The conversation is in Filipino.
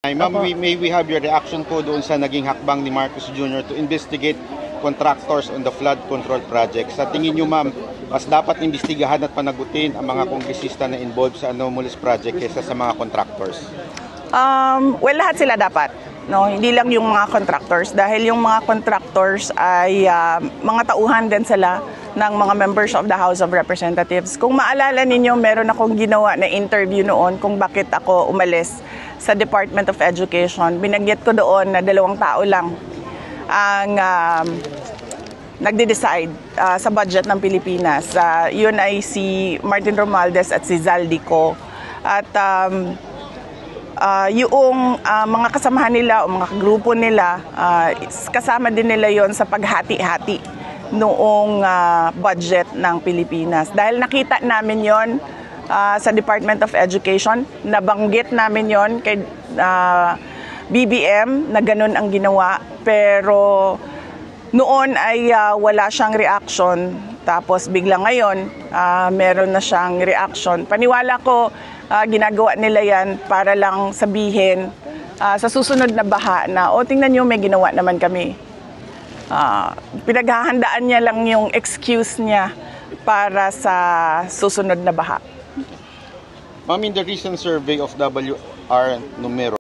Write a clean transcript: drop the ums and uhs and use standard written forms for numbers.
Ma'am, may we have your reaction po doon sa naging hakbang ni Marcos Jr. to investigate contractors on the flood control project. Sa tingin niyo, ma'am, mas dapat imbestigahan at panagutin ang mga kongresista na involved sa anomalous project kaysa sa mga contractors? Well, lahat sila dapat. No, hindi lang yung mga contractors dahil yung mga contractors ay mga tauhan din sila ng mga members of the House of Representatives. Kung maalala ninyo, meron akong ginawa na interview noon kung bakit ako umalis sa Department of Education. Binagyat ko doon na 2 tao lang ang nagde-decide sa budget ng Pilipinas. Yun ay si Martin Romualdez at si Zaldico. At yung mga kasamahan nila o mga grupo nila, kasama din nila yon sa paghati-hati noong budget ng Pilipinas. Dahil nakita namin yon sa Department of Education, nabanggit namin yon kay BBM na ganun ang ginawa, pero noon ay wala siyang reaction. Tapos bigla ngayon, meron na siyang reaction. Paniwala ko, ginagawa nila yan para lang sabihin sa susunod na baha na, tingnan nyo, may ginawa naman kami. Pinaghahandaan niya lang yung excuse niya para sa susunod na baha. Ma'am, in the recent survey of WR Numero,